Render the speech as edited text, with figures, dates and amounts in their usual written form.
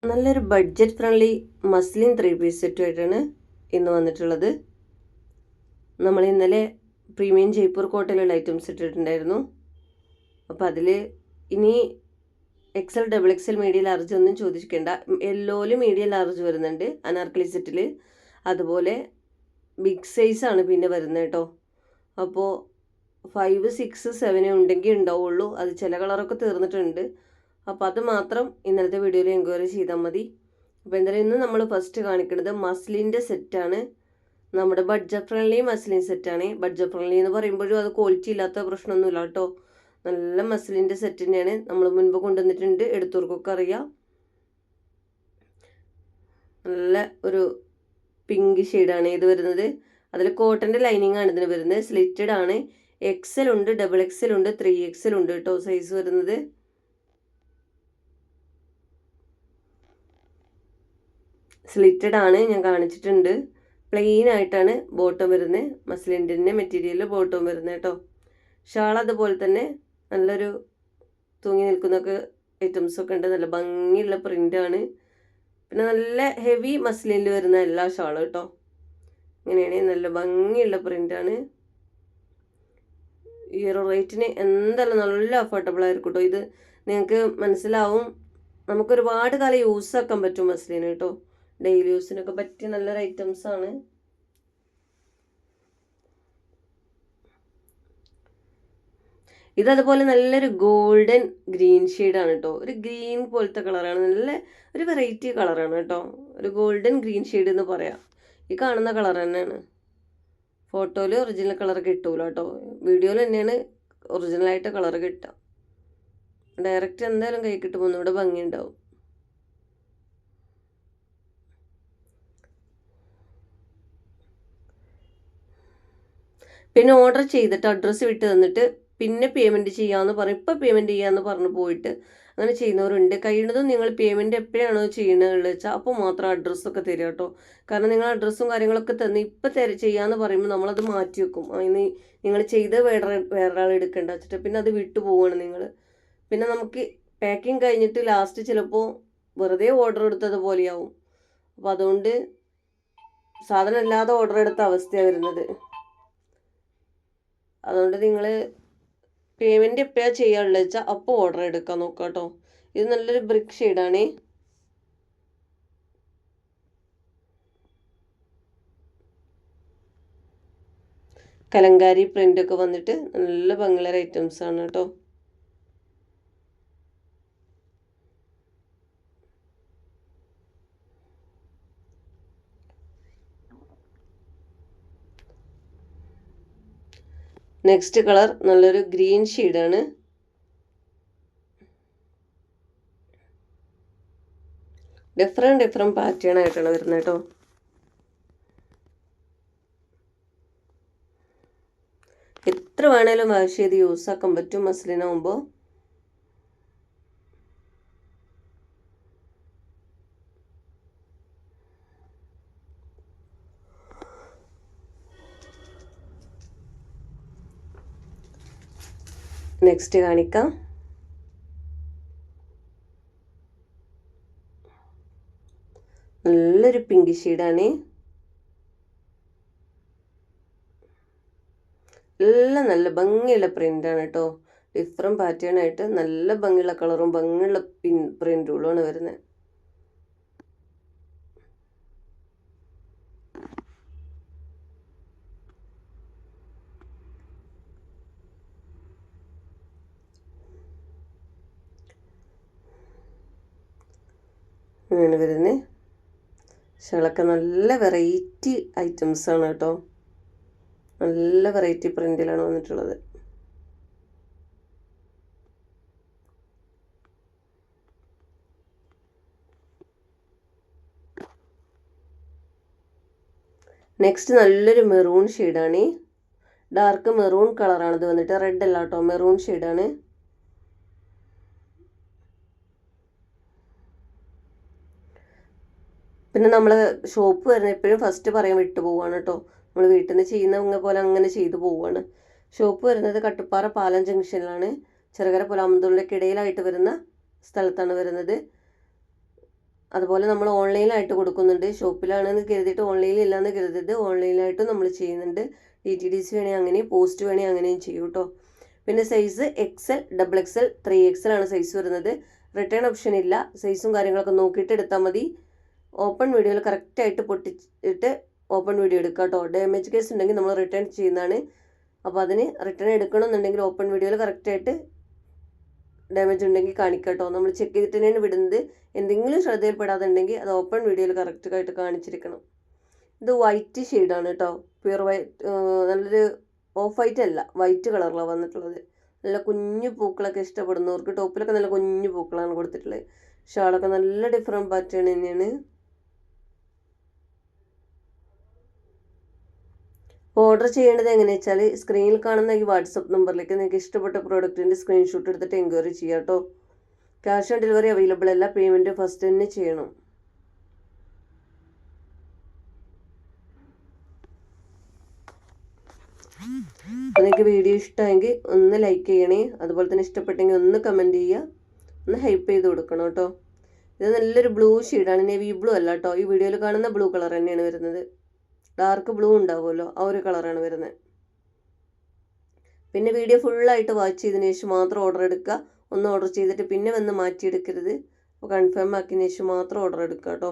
നല്ലൊരു budget friendly muslin 3 piece സെറ്റുമായിട്ടാണ് ഇന്ന് വന്നിട്ടുള്ളത്. നമ്മൾ ഇന്നലെ പ്രീമിയം ജയ്പൂർ കോട്ടയിലുള്ള ഐറ്റംസ് ഇട്ടിട്ടുണ്ടായിരുന്നു. അപ്പോൾ അതിൽ ഇനി XL double XL medium large ഒന്നും ചോദിക്കേണ്ട. യെല്ലോയിൽ മീഡിയം ലാർജ് വരുന്നുണ്ട് അനാർക്കലി സെറ്റിൽ. അതുപോലെ ബിഗ് സൈസാണ് പിന്നെ വരുന്നത് കേട്ടോ. അപ്പോൾ 5, 6, 7 ഉണ്ടെങ്കിൽ ഉണ്ടാവുള്ളൂ. അത് ചില കളറൊക്കെ തീർന്നിട്ടുണ്ട്. അപ്പോൾ അത് മാത്രം ഇന്നലത്തെ വീഡിയോയിൽ എൻക്വയറി ചെയ്താൽ മതി. അപ്പോൾ എന്തായാലും ഇന്ന് നമ്മൾ ഫസ്റ്റ് കാണിക്കുന്നത് മസ്ലിൻ്റെ സെറ്റാണ്. നമ്മുടെ ബഡ്ജറ്റ് ഫ്രണ്ട്ലി മസ്ലിൻ സെറ്റാണ്. ബഡ്ജറ്റ് ഫ്രണ്ട്ലി എന്ന് പറയുമ്പോഴും അത് ക്വാളിറ്റി ഇല്ലാത്ത പ്രശ്നമൊന്നുമില്ല കേട്ടോ. നല്ല മസ്ലിൻ്റെ സെറ്റ് തന്നെയാണ്. നമ്മൾ മുൻപ് കൊണ്ടുവന്നിട്ടുണ്ട്, എടുത്തവർക്കൊക്കെ അറിയാം. നല്ല ഒരു പിങ്ക് ഷെയ്ഡാണ് ഇത് വരുന്നത്. അതിൽ കോട്ടൻ്റെ ലൈനിങ് ആണ് ഇതിന് വരുന്നത്. സ്ലിറ്റഡ് ആണ്. എക്സൽ ഉണ്ട്, ഡബിൾ എക്സൽ ഉണ്ട്, 3XL ഉണ്ട് കേട്ടോ സൈസ് വരുന്നത്. സ്ലിറ്റഡ് ആണ്, ഞാൻ കാണിച്ചിട്ടുണ്ട്. പ്ലെയിൻ ആയിട്ടാണ് ബോട്ടം വരുന്നത്. മസ്ലിൻ്റെ തന്നെ മെറ്റീരിയൽ ബോട്ടം വരുന്നത് കേട്ടോ. ഷാൾ അതുപോലെ തന്നെ നല്ലൊരു തൂങ്ങി നിൽക്കുന്നൊക്കെ ഐറ്റംസൊക്കെ ഉണ്ട്. നല്ല ഭംഗിയുള്ള പ്രിൻ്റാണ്. പിന്നെ നല്ല ഹെവി മസ്ലിനിൽ വരുന്ന എല്ലാ ഷാളും കേട്ടോ. ഇങ്ങനെയാണ്, നല്ല ഭംഗിയുള്ള പ്രിൻ്റാണ്. ഈ ഒരു റേറ്റിന് എന്തായാലും നല്ല അഫോർഡബിൾ ആയിരിക്കും കേട്ടോ. ഇത് നിങ്ങൾക്ക് മനസ്സിലാവും. നമുക്കൊരുപാട് കാലം യൂസ് ആക്കാൻ പറ്റും മസ്ലിന് കേട്ടോ. ഡെയിലി യൂസിനൊക്കെ പറ്റിയ നല്ലൊരു ഐറ്റംസ് ആണ്. ഇതതുപോലെ നല്ലൊരു ഗോൾഡൻ ഗ്രീൻ ഷെയ്ഡാണ് കേട്ടോ. ഒരു ഗ്രീൻ പോലത്തെ കളറാണ്. നല്ല ഒരു വെറൈറ്റി കളറാണ് കേട്ടോ. ഒരു ഗോൾഡൻ ഗ്രീൻ ഷെയ്ഡ് എന്ന് പറയാം. ഈ കാണുന്ന കളർ തന്നെയാണ്. ഫോട്ടോയിൽ ഒറിജിനൽ കളർ കിട്ടൂല കേട്ടോ. വീഡിയോയിൽ തന്നെയാണ് ഒറിജിനലായിട്ട് കളർ കിട്ടുക. ഡയറക്റ്റ് എന്തായാലും കൈ കിട്ടുമ്പോൾ ഒന്നുകൂടെ ഭംഗിയുണ്ടാവും. പിന്നെ ഓർഡർ ചെയ്തിട്ട് അഡ്രസ്സ് വിട്ട് തന്നിട്ട് പിന്നെ പേയ്മെൻറ്റ് ചെയ്യാമെന്ന് പറയും. ഇപ്പോൾ പേയ്മെൻറ്റ് ചെയ്യാമെന്ന് പറഞ്ഞ് പോയിട്ട് അങ്ങനെ ചെയ്യുന്നവരുണ്ട്. കഴിയുന്നതും നിങ്ങൾ പേയ്മെൻറ്റ് എപ്പോഴാണോ ചെയ്യുന്നത് വെച്ചാൽ അപ്പോൾ മാത്രം അഡ്രസ്സൊക്കെ തരിക കേട്ടോ. കാരണം നിങ്ങൾ അഡ്രസ്സും കാര്യങ്ങളൊക്കെ തന്ന് ഇപ്പോൾ ചെയ്യാമെന്ന് പറയുമ്പോൾ നമ്മളത് മാറ്റി വെക്കും. അതിന് നിങ്ങൾ ചെയ്ത് വേറൊരാൾ എടുക്കേണ്ട വെച്ചിട്ട് പിന്നെ അത് വിട്ടു പോവുകയാണ് നിങ്ങൾ. പിന്നെ നമുക്ക് പാക്കിങ് കഴിഞ്ഞിട്ട് ലാസ്റ്റ് ചിലപ്പോൾ വെറുതെ ഓർഡർ എടുത്തത് പോലെയാവും. അപ്പോൾ അതുകൊണ്ട് സാധനം ഇല്ലാതെ ഓർഡർ എടുത്ത അവസ്ഥയാണ് വരുന്നത്. അതുകൊണ്ട് നിങ്ങൾ പേയ്മെൻറ്റ് എപ്പോഴാണ് ചെയ്യാനുള്ളത് വെച്ചാൽ അപ്പോൾ ഓർഡർ എടുക്കാൻ നോക്കാം കേട്ടോ. ഇത് നല്ലൊരു ബ്രിക്ക് ഷെയ്ഡാണ്. കലങ്കാരി പ്രിൻ്റൊക്കെ വന്നിട്ട് നല്ല ഭംഗിയുള്ള ഐറ്റംസ് ആണ് കേട്ടോ. നെക്സ്റ്റ് കളർ നല്ലൊരു ഗ്രീൻ ഷെയ്ഡാണ്. ഡിഫറെൻറ്റ് പാറ്റേൺ ആയിട്ടാണ് വരുന്നത് കേട്ടോ. എത്ര വേണേലും വാഷ് ചെയ്ത് യൂസ് ആക്കാൻ പറ്റും മസ്ലിനാകുമ്പോൾ. നെക്സ്റ്റ് കാണിക്കാം. നല്ലൊരു പിങ്ക് ഷെയ്ഡാണ്. എല്ലാം നല്ല ഭംഗിയുള്ള പ്രിൻ്റാണ് കേട്ടോ. ഡിഫറെൻറ്റ് പാറ്റേൺ ആയിട്ട് നല്ല ഭംഗിയുള്ള കളറും ഭംഗിയുള്ള പ്രിൻ്റുകളുമാണ് വരുന്നത്. അങ്ങനെ വരുന്നത് ഷാളൊക്കെ നല്ല വെറൈറ്റി ഐറ്റംസാണ് കേട്ടോ. നല്ല വെറൈറ്റി പ്രിൻറ്റിലാണ് വന്നിട്ടുള്ളത്. നെക്സ്റ്റ് നല്ലൊരു മെറൂൺ ഷെയ്ഡാണ്. ഡാർക്ക് മെറൂൺ കളറാണിത് വന്നിട്ട്. റെഡ് അല്ല കേട്ടോ, മെറൂൺ ഷെയ്ഡാണ്. പിന്നെ നമ്മൾ ഷോപ്പ് വരുന്ന എപ്പോഴും ഫസ്റ്റ് പറയാൻ വിട്ടു പോവുകയാണ് കേട്ടോ. നമ്മൾ വീട്ടിൽ നിന്ന് ചെയ്യുന്നവங்க പോലെ അങ്ങനെ ചെയ്തു പോവുകയാണ്. ഷോപ്പ് വരുന്നത് കട്ടുപ്പാറ പാലം ജംഗ്ഷനിലാണ്. ചെറുകര പുലാമന്തൂരിലേക്ക് ഇടയിലായിട്ട് വരുന്ന സ്ഥലത്താണ് വരുന്നത്. അതുപോലെ നമ്മൾ ഓൺലൈനായിട്ട് കൊടുക്കുന്നുണ്ട്. ഷോപ്പിലാണെന്ന് കരുതിയിട്ട് ഓൺലൈനിൽ ഇല്ലാന്ന് കരുതരുത്. ഓൺലൈനായിട്ടും നമ്മൾ ചെയ്യുന്നുണ്ട്. DTDC വേണേൽ അങ്ങനെയും പോസ്റ്റ് വേണേൽ അങ്ങനെയും ചെയ്യും കേട്ടോ. പിന്നെ സൈസ് XL, XXL, 3XL ആണ് സൈസ് വരുന്നത്. റിട്ടേൺ ഓപ്ഷൻ ഇല്ല. സൈസും കാര്യങ്ങളൊക്കെ നോക്കിയിട്ട് എടുത്താൽ മതി. ഓപ്പൺ വീഡിയോയിൽ കറക്റ്റായിട്ട് പൊട്ടിച്ചിട്ട് ഓപ്പൺ വീഡിയോ എടുക്കുക കേട്ടോ. ഡാമേജ് കേസ് ഉണ്ടെങ്കിൽ നമ്മൾ റിട്ടേൺ ചെയ്യുന്നതാണ്. അപ്പോൾ അതിന് റിട്ടേൺ എടുക്കണമെന്നുണ്ടെങ്കിൽ ഓപ്പൺ വീഡിയോയിൽ കറക്റ്റായിട്ട് ഡാമേജ് ഉണ്ടെങ്കിൽ കാണിക്കുക കേട്ടോ. നമ്മൾ ചെക്ക് ചെയ്തിട്ട് തന്നെയാണ് വിടുന്നത്. എന്തെങ്കിലും ശ്രദ്ധയിൽപ്പെടാതെ ഉണ്ടെങ്കിൽ അത് ഓപ്പൺ വീഡിയോയിൽ കറക്റ്റായിട്ട് കാണിച്ചിരിക്കണം. ഇത് വൈറ്റ് ഷെയ്ഡാണ് കേട്ടോ. പ്യുർ വൈറ്റ്, നല്ലൊരു ഓഫ് വൈറ്റ് അല്ല, വൈറ്റ് കളറിലാണ് വന്നിട്ടുള്ളത്. നല്ല കുഞ്ഞു പൂക്കളൊക്കെ ഇഷ്ടപ്പെടുന്നവർക്ക് ടോപ്പിലൊക്കെ നല്ല കുഞ്ഞു പൂക്കളാണ് കൊടുത്തിട്ടുള്ളത്. ഷാളൊക്കെ നല്ല ഡിഫറെൻറ്റ് പാറ്റേൺ തന്നെയാണ്. ഓർഡർ ചെയ്യേണ്ടത് എങ്ങനെയാ വെച്ചാൽ സ്ക്രീനിൽ കാണുന്ന ഈ വാട്സപ്പ് നമ്പറിലേക്ക് നിങ്ങൾക്ക് ഇഷ്ടപ്പെട്ട പ്രോഡക്റ്റിൻ്റെ സ്ക്രീൻഷോട്ട് എടുത്തിട്ട് എൻക്വയറി ചെയ്യാം കേട്ടോ. ക്യാഷ് ഓൺ ഡെലിവറി അവൈലബിൾ അല്ല. പേയ്മെൻറ്റ് ഫസ്റ്റ് തന്നെ ചെയ്യണം. അപ്പോൾ നിങ്ങൾക്ക് വീഡിയോ ഇഷ്ടമായെങ്കിൽ ഒന്ന് ലൈക്ക് ചെയ്യണേ. അതുപോലെ തന്നെ ഇഷ്ടപ്പെട്ടെങ്കിൽ ഒന്ന് കമൻറ്റ് ചെയ്യുക, ഒന്ന് ഹൈപ്പ് ചെയ്ത് കൊടുക്കണം കേട്ടോ. ഇത് നല്ലൊരു ബ്ലൂ ഷെയ്ഡാണ്, നേവി ബ്ലൂ അല്ല കേട്ടോ. ഈ വീഡിയോയിൽ കാണുന്ന ബ്ലൂ കളർ തന്നെയാണ് വരുന്നത്. ഡാർക്ക് ബ്ലൂ ഉണ്ടാവുമല്ലോ, ആ ഒരു കളറാണ് വരുന്നത്. പിന്നെ വീഡിയോ ഫുള്ളായിട്ട് വാച്ച് ചെയ്തതിന് ശേഷം മാത്രം ഓർഡർ എടുക്കുക. ഒന്ന് ഓർഡർ ചെയ്തിട്ട് പിന്നെ വന്ന് മാറ്റിയെടുക്കരുത്. അപ്പോൾ കൺഫേം ആക്കിയതിന് ശേഷം മാത്രം ഓർഡർ എടുക്കുക കേട്ടോ.